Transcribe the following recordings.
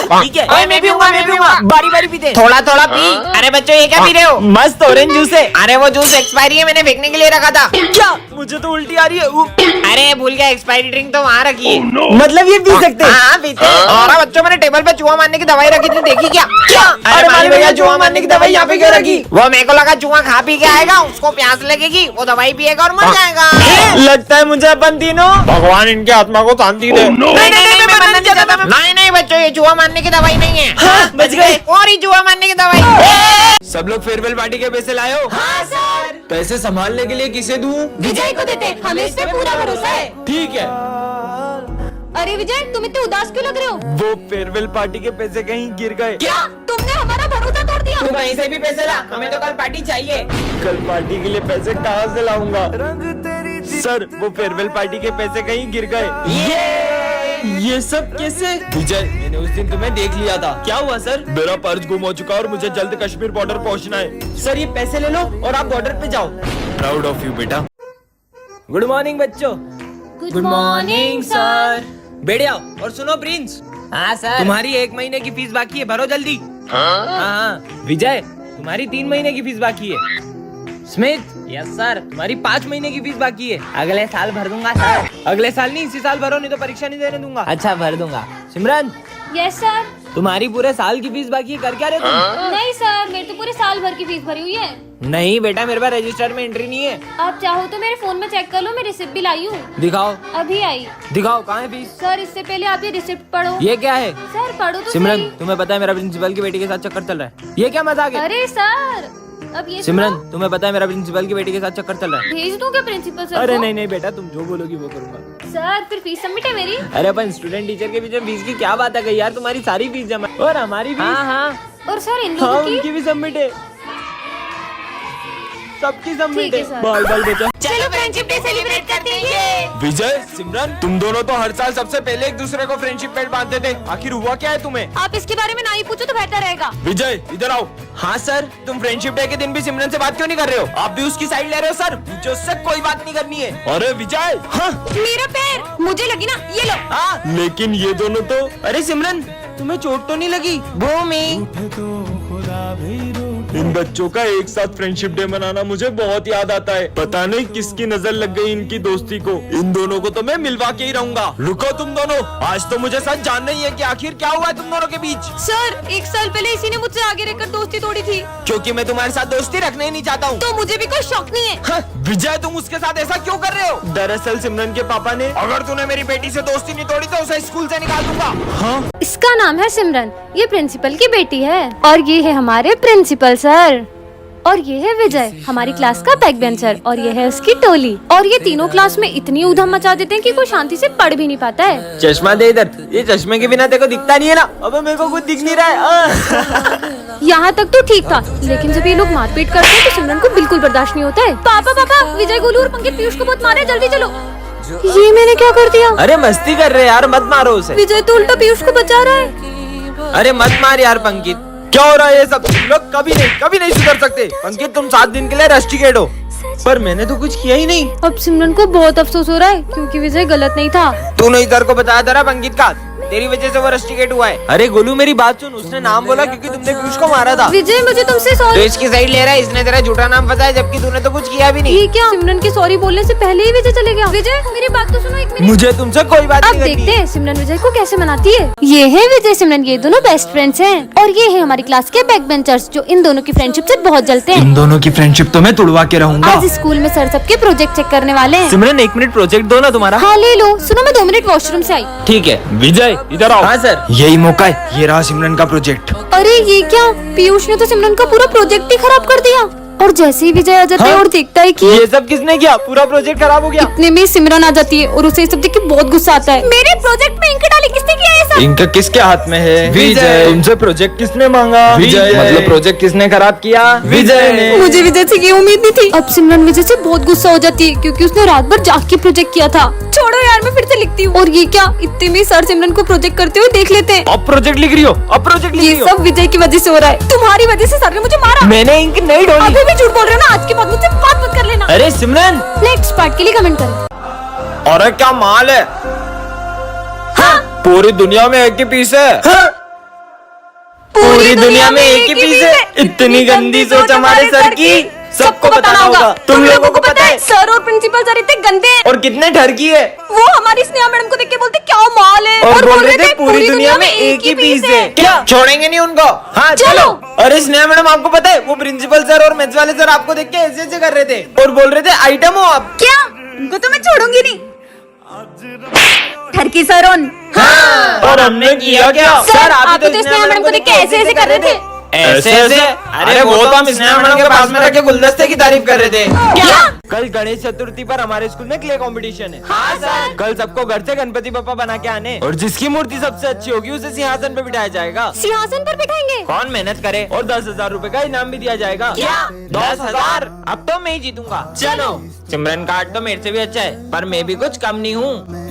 ठीक है। मैं भी पीऊंगा। बारी बारी पीते। थोड़ा थोड़ा पी। अरे बच्चों ये क्या पी रहे हो? मस्त ऑरेंज जूस है। अरे वो जूस एक्सपायरी है, मैंने फेंकने के लिए रखा था। क्या? मुझे तो उल्टी आ रही है। अरे भूल गया, एक्सपायरी ड्रिंक तो वहाँ रखी है। मतलब ये पी सकते हैं? हाँ पीते हैं। और बच्चों मैंने टेबल पे चूहा मारने की दवाई रखी थी, देखी क्या? अरे माली भैया, चूहा मारने की दवाई यहाँ पे क्यों रखी? वो मेरे को लगा चूहा खा पी के आएगा, उसको प्यास लगेगी, वो दवाई पिएगा और मर जाएगा। लगता है मुझे अपन तीनों भगवान इनके आत्मा को शांति दे। नहीं बच्चों, ये चूहा मारने की दवाई नहीं है। हाँ, बच गए। और ही चूहा मारने की दवाई। सब लोग फेयरवेल पार्टी के पैसे लाए हो? हाँ सर। पैसे संभालने के लिए किसे दूं? विजय को देते, हमें इस पे पूरा भरोसा है। ठीक है। अरे विजय, तुम इतने उदास क्यों लग रहे हो? वो फेयरवेल पार्टी के पैसे कहीं गिर गए। क्या तुमने हमारा भरोसा तोड़ दिया? तू कहीं से भी पैसे ला, हमें तो कल पार्टी चाहिए। कल पार्टी के लिए पैसे कहाँ से लाऊंगा? सर, वो फेयरवेल पार्टी के पैसे कहीं गिर गए। ये सब कैसे? विजय, मैंने उस दिन तुम्हें देख लिया था। क्या हुआ सर? मेरा पर्स गुम हो चुका और मुझे जल्द कश्मीर बॉर्डर पहुंचना है। सर, ये पैसे ले लो और आप बॉर्डर पे जाओ। प्राउड ऑफ यू बेटा। गुड मॉर्निंग बच्चों। Good morning sir. बैठ आओ और सुनो प्रिंस। हाँ सर। तुम्हारी 1 महीने की फीस बाकी है, भरो जल्दी। हाँ। विजय, तुम्हारी 3 महीने की फीस बाकी है। स्मिथ, यस सर, तुम्हारी 5 महीने की फीस बाकी है। अगले साल भर दूंगा सर। अगले साल नहीं, इसी साल भरो, नहीं तो परीक्षा नहीं देने दूंगा। अच्छा भर दूंगा। सिमरन, यस सर। तुम्हारी पूरे साल की फीस बाकी है, कर क्या रहे तुम? नहीं सर, मेरी तो पूरे साल भर की फीस भरी हुई है। नहीं बेटा, मेरे पास रजिस्टर में एंट्री नहीं है। आप चाहो तो मेरे फोन में चेक कर लो, मैं रिसिप्ट भी लाई हूँ। दिखाओ। अभी आई। दिखाओ, कहाँ है फीस? सर इससे पहले आप ये रिसिप्ट पढ़ो। ये क्या है? सर पढ़ो तो सिमरन, सही। तुम्हें पता है मेरा प्रिंसिपल की बेटी के साथ चक्कर चल रहा है। ये क्या मजाक है? अरे सर, अब ये सिमरन, सुनो। तुम्हें पता है मेरा प्रिंसिपल की बेटी के साथ चक्कर चल रहा है। भेज दूं क्या प्रिंसिपल सर अरे को? नहीं बेटा, तुम जो बोलोगी वो करूंगा। सर फिर फीस सबमिट है मेरी। अरे अपन स्टूडेंट टीचर के बीच में फीस की क्या बात है यार? तुम्हारी सारी फीस जमा और हमारी फीस। हाँ, और सर इन हाँ, लोगों की। उनकी भी सबमिट है, सबकी सबमिट ठीक है, है। सर। बाल बाल बचा। चलो फ्रेंडशिप डे सेलिब्रेट करते हैं। विजय, सिमरन, तुम दोनों तो हर साल सबसे पहले एक दूसरे को फ्रेंडशिप बैंड बांधते थे। आखिर हुआ क्या है तुम्हें? आप इसके बारे में ना ही पूछो तो बेहतर रहेगा। विजय, इधर आओ। हाँ सर, तुम फ्रेंडशिप डे के दिन भी सिमरन से बात क्यों नहीं कर रहे हो? आप भी उसकी साइड ले रहे हो सर? मुझे उससे कोई बात नहीं करनी है। अरे विजय, हाँ, मेरा पैर, मुझे लगी ना, ये लो। हाँ। लेकिन ये दोनों तो। अरे सिमरन, तुम्हें चोट तो नहीं लगी? भूमि। इन बच्चों का एक साथ फ्रेंडशिप डे मनाना मुझे बहुत याद आता है। पता नहीं किसकी नजर लग गई इनकी दोस्ती को। इन दोनों को तो मैं मिलवा के ही रहूंगा। रुको तुम दोनों, आज तो मुझे सच जानना ही है कि आखिर क्या हुआ है तुम दोनों के बीच। सर 1 साल पहले इसी ने मुझसे आगे रहकर दोस्ती तोड़ी थी, क्योंकि मैं तुम्हारे साथ दोस्ती रखना ही नहीं चाहता हूँ। तो मुझे भी कोई शौक नहीं है। हाँ, विजय, तुम उसके साथ ऐसा क्यों कर रहे हो? दरअसल सिमरन के पापा ने। अगर तूने मेरी बेटी से दोस्ती नहीं तोड़ी तो उसे स्कूल से निकाल दूंगा। हाँ, इसका नाम है सिमरन, ये प्रिंसिपल की बेटी है, और ये है हमारे प्रिंसिपल सर, और ये है विजय, हमारी क्लास का बैक बेंचर, और ये है उसकी टोली। और ये तीनों क्लास में इतनी उधम मचा देते हैं कि कोई शांति से पढ़ भी नहीं पाता है। चश्मा दे इधर। ये चश्मे के बिना तेरे को दिखता नहीं है ना? अबे मेरे को कुछ दिख नहीं रहा है। यहाँ तक तो ठीक था, लेकिन जब ये लोग मारपीट करते हैं तो सिमरन को बिल्कुल बर्दाश्त नहीं होता है। पापा पापा, विजय, गोलू और पंकित पीयूष को बहुत मारे, जल्दी चलो। ये मैंने क्या कर दिया? अरे मस्ती कर रहे यार, मत मारो उसे। विजय तो उल्टा पीयूष को बचा रहा है। अरे मत मार यार पंकित। क्या हो रहा है ये सब? तुम लोग कभी नहीं सुधर सकते। पंकित, तुम 7 दिन के लिए रस्टिकेट हो। पर मैंने तो कुछ किया ही नहीं। अब सिमरन को बहुत अफसोस हो रहा है, क्योंकि विजय गलत नहीं था। तूने इधर को बताया था ना पंकित का? तेरी वजह से वो रस्टिकेट हुआ है। अरे गोलू, मेरी बात सुन, उसने नाम बोला क्योंकि तुमने पीयूष को मारा था। विजय, मुझे तुमसे तो सॉरी। इसकी साइड ले रहा है, इसने तेरा झूठा नाम बताया जबकि तूने तो कुछ किया भी नहीं। ये क्या? सिमरन के सॉरी बोलने से पहले ही विजय चले गया। विजय, मेरी बात तो सुनो 1 मिनट। मुझे तुमसे कोई बात अब नहीं करनी। देखते हैं सिमरन विजय को कैसे मनाती है। ये है विजय सिमरन, ये दोनों बेस्ट फ्रेंड्स हैं, और ये है हमारी क्लास के बैक बेंचर्स जो इन दोनों की फ्रेंडशिप से बहुत जलते हैं। इन दोनों की फ्रेंडशिप तो मैं तुड़वा के रहूंगा। आज स्कूल में सर सबके प्रोजेक्ट चेक करने वाले हैं। सिमरन, 1 मिनट प्रोजेक्ट दो ना तुम्हारा। हाँ ले लो। सुनो, मैं 2 मिनट वॉशरूम से आई। ठीक है। विजय, इधर आओ। हाँ सर, यही मौका है। ये रहा सिमरन का प्रोजेक्ट। अरे ये क्या, पीयूष ने तो सिमरन का पूरा प्रोजेक्ट ही खराब कर दिया। और जैसे ही विजय आ जाता है हाँ? और देखता है कि ये सब किसने किया? पूरा प्रोजेक्ट खराब हो गया। इतने में सिमरन आ जाती है और उसे ये सब देख के बहुत गुस्सा आता है। मेरे प्रोजेक्ट में इंक डाली किसने किया ये सब? इंक किसके हाथ में है? विजय। तुमसे प्रोजेक्ट किसने मांगा? विजय। मतलब प्रोजेक्ट किसने खराब किया? विजय ने। मुझे विजय से ये उम्मीद नहीं थी। अब सिमरन विजय से बहुत गुस्सा हो जाती है क्योंकि उसने रात भर जाग के प्रोजेक्ट किया था। छोड़ो यार, मैं फिर से लिखती हूँ। और ये क्या, इतने में सर सिमरन को प्रोजेक्ट करते हुए देख लेते हैं। अब प्रोजेक्ट लिख रही हो? अब प्रोजेक्ट लिख ये रही हो? सब विजय की वजह से हो रहा है। तुम्हारी वजह से सर ने मुझे मारा। मैंने इंक नहीं डोली। अभी भी झूठ बोल रहे हो ना? आज के बाद मुझसे बात मत कर लेना। अरे सिमरन, नेक्स्ट पार्ट के लिए कमेंट करें। अरे क्या माल है? हाँ। पूरी दुनिया में एक ही पीस है। पूरी दुनिया में एक ही पीस है। इतनी गंदी सोच हमारे सर की सबको बताना होगा। तुम लोगों को पता है सर और प्रिंसिपल सर इतने गंदे हैं। और कितने ठरकी है। वो हमारी स्नेहा मैडम को देख के बोलते क्या माल है और बोल रहे थे पूरी दुनिया में एक ही पीस है। क्या छोड़ेंगे नहीं उनको? हाँ चलो। अरे स्नेहा मैडम आपको पता है वो प्रिंसिपल सर और मैथ्स वाले सर आपको देख के ऐसे ऐसे कर रहे थे और बोल रहे थे आइटम हो आप। क्या उनको तो मैं छोड़ूंगी नहीं। ठरकी सर ऑन। हाँ। और हमने किया क्या? सर आप तो स्नेहा मैडम को देख के ऐसे ऐसे कर रहे थे। ऐसे ऐसे? अरे वो तो हम स्नेहा मैडम के पास में रख के गुलदस्ते की तारीफ कर रहे थे। क्या? कल गणेश चतुर्थी पर हमारे स्कूल में क्ले कंपटीशन है। हाँ सर। कल सबको घर से गणपति बप्पा बना के आने और जिसकी मूर्ति सबसे अच्छी होगी उसे सिंहासन पे बिठाया जाएगा। सिंहासन पर बिठाएंगे? कौन मेहनत करे। और 10,000 रूपए का इनाम भी दिया जाएगा। क्या? 10,000? अब तो मैं ही जीतूंगा। चलो। सिमरन का आर्ट तो मेरे से भी अच्छा है पर मैं भी कुछ कम नहीं हूँ।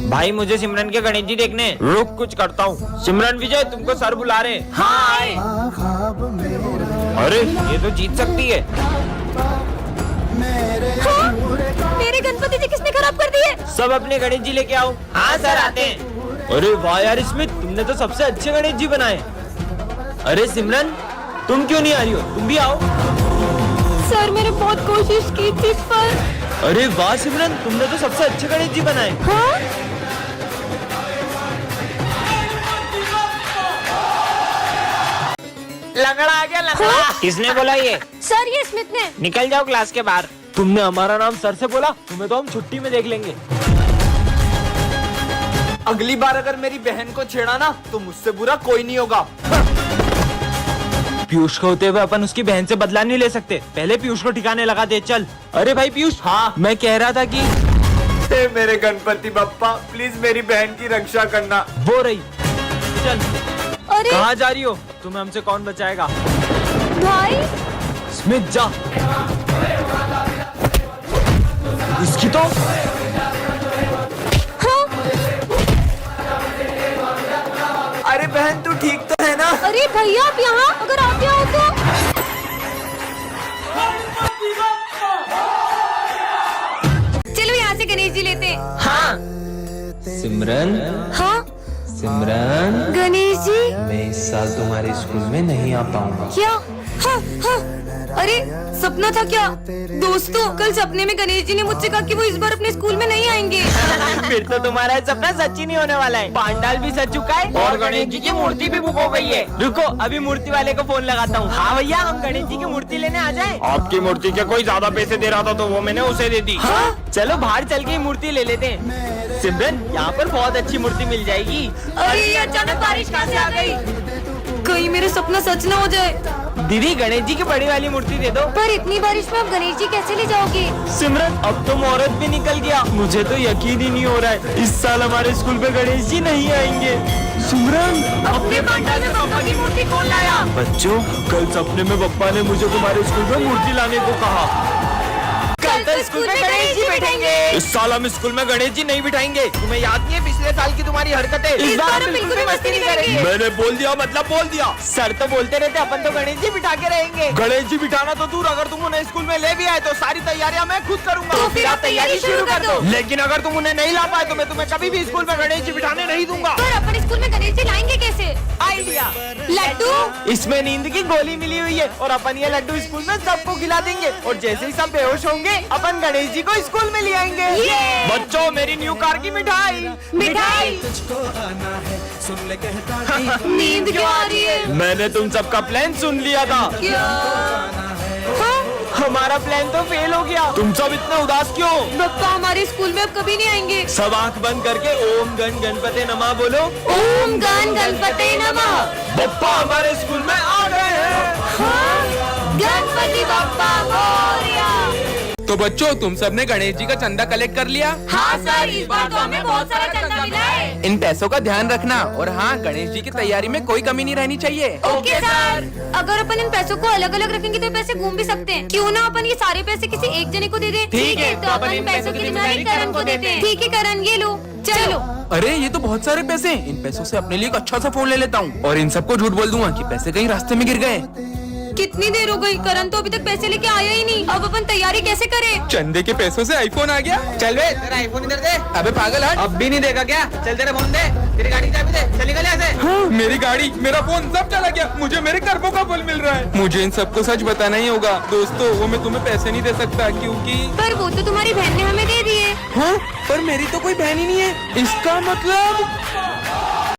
भाई मुझे सिमरन के गणेश जी देखने। रुक कुछ करता हूँ। सिमरन विजय तुमको सर बुला रहे। हाँ आए। अरे ये तो जीत सकती है। हाँ? मेरे गणपति जी किसने खराब कर दिए? सब अपने गणेश जी लेके आओ। हाँ सर आते हैं। अरे वाह यार स्मिथ तुमने तो सबसे अच्छे गणेश जी बनाए। अरे सिमरन तुम क्यों नहीं आ रही हो? तुम भी आओ। सर मैंने बहुत कोशिश की थी पर। अरे वाह सिमरन तुमने तो सबसे अच्छे गणेश जी बनाए। हाँ? लंगड़ा आ गया लंगड़ा। किसने बोला ये? सर ये स्मिथ ने। निकल जाओ क्लास के बाहर। तुमने हमारा नाम सर से बोला। तुम्हें तो हम छुट्टी में देख लेंगे। अगली बार अगर मेरी बहन को छेड़ा ना तो मुझसे बुरा कोई नहीं होगा। पीयूष को होते हुए अपन उसकी बहन से बदला नहीं ले सकते। पहले पीयूष को ठिकाने लगा दे। चल। अरे भाई पीयूष। हाँ मैं कह रहा था कि हे मेरे गणपति बप्पा प्लीज मेरी बहन की रक्षा करना। वो रही। चल। अरे कहाँ जा रही हो? तुम्हें हमसे कौन बचाएगा? भाई स्मिथ जा। इसकी तो हाँ? अरे बहन तू ठीक तो है ना? अरे भैया आप यहाँ अगर आप यहाँ हो तो। चलो यहाँ से गणेश जी लेते हैं। हाँ। सिमरन हाँ सिमरन गणेश जी। मैं इस साल तुम्हारे स्कूल में नहीं आ पाऊंगा। क्या? हाँ हाँ। अरे सपना था क्या? दोस्तों कल सपने में गणेश जी ने मुझसे कहा कि वो इस बार अपने स्कूल में नहीं आएंगे। फिर तो तुम्हारा सपना सच ही नहीं होने वाला है। पांडाल भी सज चुका है और गणेश जी की मूर्ति भी बुक हो गई है। रुको अभी मूर्ति वाले को फोन लगाता हूँ। हाँ भैया हम गणेश जी की मूर्ति लेने आ जाएं। आपकी मूर्ति के कोई ज्यादा पैसे दे रहा था तो वो मैंने उसे दे दी। हाँ? चलो बाहर चल के मूर्ति ले लेते हैं। सिमरन यहाँ पर बहुत अच्छी मूर्ति मिल जाएगी। अरे ये अचानक बारिश कहाँ से आ गई? कहीं मेरा सपना सच ना हो जाए। दीदी गणेश जी की बड़ी वाली मूर्ति दे दो। पर इतनी बारिश में आप गणेश जी कैसे ले जाओगे? सिमरन अब तो मुहूर्त भी निकल गया। मुझे तो यकीन ही नहीं हो रहा है इस साल हमारे स्कूल में गणेश जी नहीं आएंगे। सिमरन अपने पंडाल में पापा की मूर्ति कौन लाया? बच्चों कल सपने में पप्पा ने मुझे तुम्हारे स्कूल में मूर्ति लाने को कहा। कल तो स्कूल में गणेश जी बैठेंगे। इस साल हम स्कूल में गणेश जी नहीं बिठाएंगे। तुम्हें याद नहीं है पिछले साल की तुम्हारी हरकतें? इस बार हम बिल्कुल भी मस्ती नहीं करेंगे। मैंने बोल दिया मतलब बोल दिया। सर तो बोलते रहते अपन तो गणेश जी बिठा के रहेंगे। गणेश जी बिठाना तो दूर अगर तुम उन्हें स्कूल में ले भी आए तो सारी तैयारियां मैं खुद करूंगा। तो फिर आप तैयारी शुरू कर दो। लेकिन अगर तुम उन्हें नहीं ला पाए तो मैं तुम्हें कभी भी स्कूल में गणेश जी बिठाने नहीं दूंगा। पर अपन स्कूल में गणेश जी लाएंगे कैसे? आइडिया। लड्डू। इसमें नींद की गोली मिली हुई है और अपन ये लड्डू स्कूल में सबको खिला देंगे और जैसे ही सब बेहोश होंगे अपन गणेश जी को स्कूल में ले आएंगे। बच्चों मेरी न्यू कार की मिठाई। मिठाई। नींद क्यों आ रही है? मैंने तुम सबका प्लान सुन लिया था। क्या? हाँ? हमारा प्लान तो फेल हो गया। तुम सब इतने उदास क्यों? पप्पा हमारे स्कूल में अब कभी नहीं आएंगे। सब आंख बंद करके ओम गण गणपते नमः बोलो। ओम गण गणपते नमः। बप्पा हमारे स्कूल में आ गए हैं। हाँ? गणपति बप्पा मोरया। तो बच्चों तुम सबने गणेश जी का चंदा कलेक्ट कर लिया? हाँ सर इस बार तो हमें बहुत सारा चंदा मिला है। इन पैसों का ध्यान रखना और हाँ गणेश जी की तैयारी में कोई कमी नहीं रहनी चाहिए। Okay sir. अगर अपन इन पैसों को अलग अलग रखेंगे तो पैसे घूम भी सकते हैं। क्यों ना अपन ये सारे पैसे किसी एक जने को दे दें? ठीक है, तो अपन इन पैसों की जिम्मेदारी करण को देते हैं। ठीक है करण ये लो चलो। अरे ये तो बहुत सारे पैसे हैं। इन पैसों से अपने लिए एक अच्छा सा फोन ले लेता हूँ और इन सबको झूठ बोल दूंगा कि पैसे कहीं रास्ते में गिर गए। कितनी देर हो गई, करण तो अभी तक पैसे लेके आया ही नहीं। अब अपन तैयारी कैसे करें? चंदे के पैसों से आईफोन आ गया। चल बे, तेरा आईफोन इधर दे। अबे पागल हट। अब भी नहीं देगा क्या? चल तेरा फोन दे, तेरी गाड़ी की चाबी दे, चल निकल यहाँ से। हाँ, मेरी गाड़ी, मेरा फोन सब चला गया। मुझे मेरे कर्मों का फल मिल रहा है। मुझे इन सबको सच बताना ही होगा। दोस्तों, वो मैं तुम्हें पैसे नहीं दे सकता क्योंकि पर वो तो तुम्हारी बहन ने हमें दे दिए। हाँ, पर मेरी तो कोई बहन ही नहीं है। इसका मतलब